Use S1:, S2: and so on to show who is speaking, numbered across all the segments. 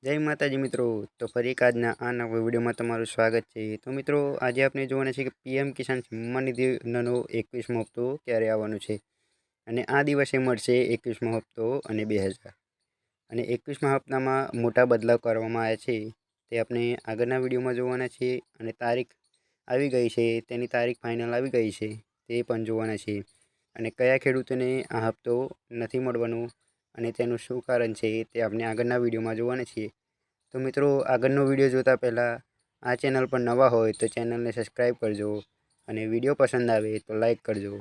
S1: જય માતાજી મિત્રો। તો ફરી એક આજના આ નવા વિડીયોમાં તમારું સ્વાગત છે। તો મિત્રો આજે આપણે જોવાના છે કે પીએમ કિસાન સન્માન નિધિ યોજનાનો 21મો હપ્તો ક્યારે આવવાનો છે અને આ દિવસે મળશે 21મો હપ્તો અને 2000 અને 21મા હપ્તામાં મોટા બદલાવ કરવામાં આવ્યા છે તે આપણે આગળના વિડીયોમાં જોવાના છે અને તારીખ આવી ગઈ છે, તેની તારીખ ફાઇનલ આવી ગઈ છે તે પણ જોવાના છે અને કયા ખેડૂતોને આ હપ્તો નથી મળવાનો અને તેનું શું કારણ છે તે આપણે આગળના વિડીયોમાં જોવાના છીએ। તો મિત્રો આગળનો વિડીયો જોતા પહેલાં આ ચેનલ પર નવા હોય તો ચેનલને સબસ્ક્રાઈબ કરજો અને વિડીયો પસંદ આવે તો લાઈક કરજો।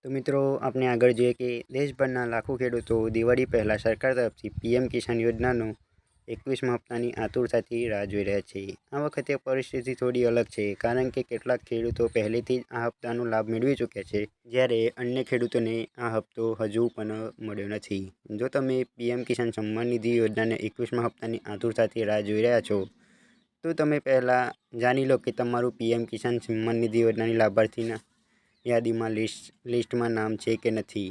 S1: તો મિત્રો આપણે આગળ જોઈએ કે દેશભરના લાખો ખેડૂતો દિવાળી પહેલાં સરકાર તરફથી પીએમ કિસાન યોજનાનો 21મા હપ્તાની આતુરતાથી રાહ જોઈ રહ્યા છે। આ વખતે પરિસ્થિતિ થોડી અલગ છે, કારણ કે કેટલાક ખેડૂતો પહેલેથી જ આ હપ્તાનો લાભ મેળવી ચૂક્યા છે, જ્યારે અન્ય ખેડૂતોને આ હપ્તો હજુ પણ મળ્યો નથી। જો તમે પીએમ કિસાન સન્માન નિધિ યોજનાના 21મા હપ્તાની આતુરતાથી રાહ જોઈ રહ્યા છો તો તમે પહેલાં જાણી લો કે તમારું પીએમ કિસાન સન્માન નિધિ યોજનાની લાભાર્થીના યાદીમાં લિસ્ટમાં નામ છે કે નથી।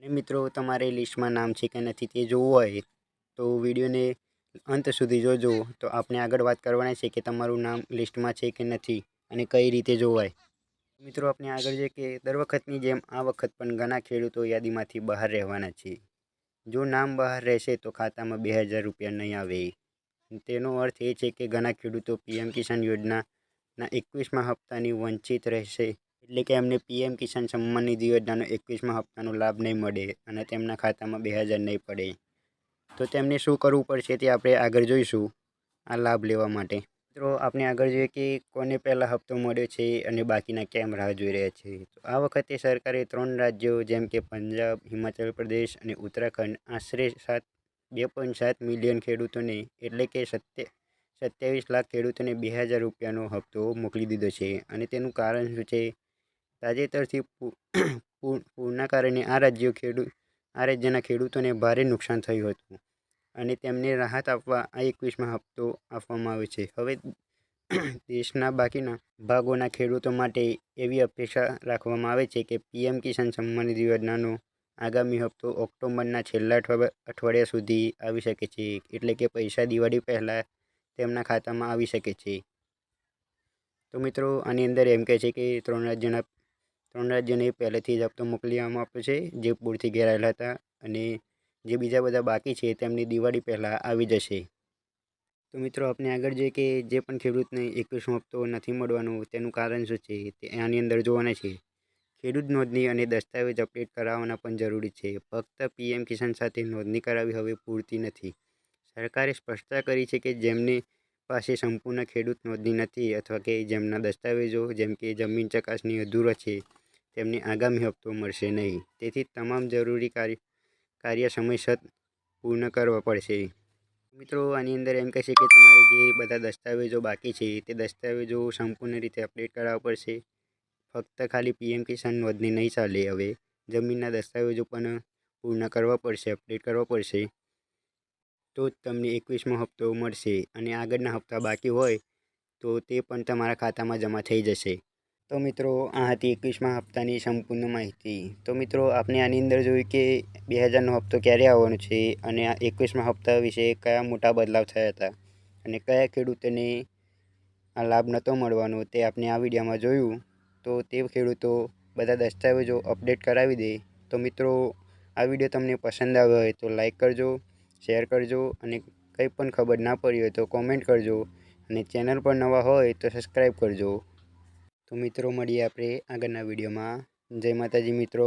S1: અને મિત્રો તમારે લિસ્ટમાં નામ છે કે નથી તે જોવું હોય તો વિડીયોને અંત સુધી જોજો। તો આપણે આગળ વાત કરવાના છે કે તમારું નામ લિસ્ટમાં છે કે નથી અને કઈ રીતે જોવાય। મિત્રો આપણે આગળ જોઈએ કે દર વખતની જેમ આ વખત પણ ઘણા ખેડૂતો યાદીમાંથી બહાર રહેવાના છે। જો નામ બહાર રહેશે તો ખાતામાં 2000 રૂપિયા નહીં આવે। તેનો અર્થ એ છે કે ઘણા ખેડૂતો પીએમ કિસાન યોજનાના 21મા હપ્તાની વંચિત રહેશે, એટલે કે એમને પીએમ કિસાન સન્માન નિધિ યોજનાનો 21મા હપ્તાનો લાભ નહીં મળે અને તેમના ખાતામાં 2000 નહીં પડે। તો તેમને શું કરવું પડશે તે આપણે આગળ જોઈશું આ લાભ લેવા માટે। મિત્રો આપણે આગળ જોઈએ કે કોને પહેલાં હપ્તો મળ્યો છે અને બાકીના કેમ રાહ જોઈ રહ્યા છે। તો આ વખતે સરકારે 3 રાજ્યો જેમ કે પંજાબ, હિમાચલ પ્રદેશ અને ઉત્તરાખંડ આશરે 2.7 મિલિયન ખેડૂતોને, એટલે કે 27 લાખ ખેડૂતોને 2000 રૂપિયાનો હપ્તો મોકલી દીધો છે। અને તેનું કારણ શું છે? તાજેતરથી પૂરના કારણે આ રાજ્યના ખેડૂતોને ભારે નુકસાન થયું હતું અને તેમને રાહત આપવા આ 21મા હપ્તો આપવામાં આવ્યો છે। હવે દેશના બાકીના ભાગોના ખેડૂતો માટે એવી અપેક્ષા રાખવામાં આવે છે કે પીએમ કિસાન સન્માન નિધિ યોજનાનો આગામી હપ્તો ઓક્ટોબરના છેલ્લા અઠવાડિયા સુધી આવી શકે છે, એટલે કે પૈસા દિવાળી પહેલાં તેમના ખાતામાં આવી શકે છે। તો મિત્રો આની અંદર એમ કહે છે કે 3 રાજ્યોને પહેલેથી જ હપ્તો મોકલવામાં આવ્યો છે જે પૂરથી ઘેરાયેલા હતા, અને જે બીજા બધા બાકી છે તેમની દિવાળી પહેલાં આવી જશે। તો મિત્રો આપણે આગળ જોઈએ કે જે પણ ખેડૂતને 21મો હપ્તો નથી મળવાનો તેનું કારણ શું છે તે આની અંદર જોવાના છે। ખેડૂત નોંધણી અને દસ્તાવેજ અપડેટ કરાવવાના પણ જરૂરી છે। ફક્ત પીએમ કિસાન સાથે નોંધણી કરાવી હવે પૂરતી નથી। સરકારે સ્પષ્ટતા કરી છે કે જેમની પાસે સંપૂર્ણ ખેડૂત નોંધણી નથી અથવા કે જેમના દસ્તાવેજો જેમ કે જમીન ચકાસણી અધૂરા છે, તેમને આગામી હપ્તો મળશે નહીં। તેથી તમામ જરૂરી કાર્ય સમયસર પૂર્ણ કરવા પડશે। મિત્રો આની અંદર એમ કહેશે કે તમારે જે બધા દસ્તાવેજો બાકી છે તે દસ્તાવેજો સંપૂર્ણ રીતે અપડેટ કરાવવા પડશે। ફક્ત ખાલી પીએમ કિસાન નોંધણી નહીં ચાલે, હવે જમીનના દસ્તાવેજો પણ પૂર્ણ કરવા પડશે, અપડેટ કરવા પડશે, તો જ તમને 21મો હપ્તો મળશે અને આગળના હપ્તા બાકી હોય તો તે પણ તમારા ખાતામાં જમા થઈ જશે। તો મિત્રો આ હતી 21મા હપ્તાની સંપૂર્ણ માહિતી। તો મિત્રો આપણે આની અંદર જોયું કે 2000નો હપ્તો ક્યારે આવવાનો છે અને આ 21મા હપ્તા વિશે કયા મોટા બદલાવ થયા હતા અને કયા ખેડૂતોને આ લાભ નહોતો મળવાનો તે આપણે આ વિડીયોમાં જોયું। તો તે ખેડૂતો બધા દસ્તાવેજો અપડેટ કરાવી દે। તો મિત્રો આ વિડીયો તમને પસંદ આવ્યો હોય તો લાઈક કરજો, શેર કરજો અને કંઈ પણ ખબર ના પડી હોય તો કોમેન્ટ કરજો અને ચેનલ પર નવા હોય તો સબસ્ક્રાઈબ કરજો। તો મિત્રો મળીએ આપણે આગળના વિડીયોમાં। જય માતાજી મિત્રો।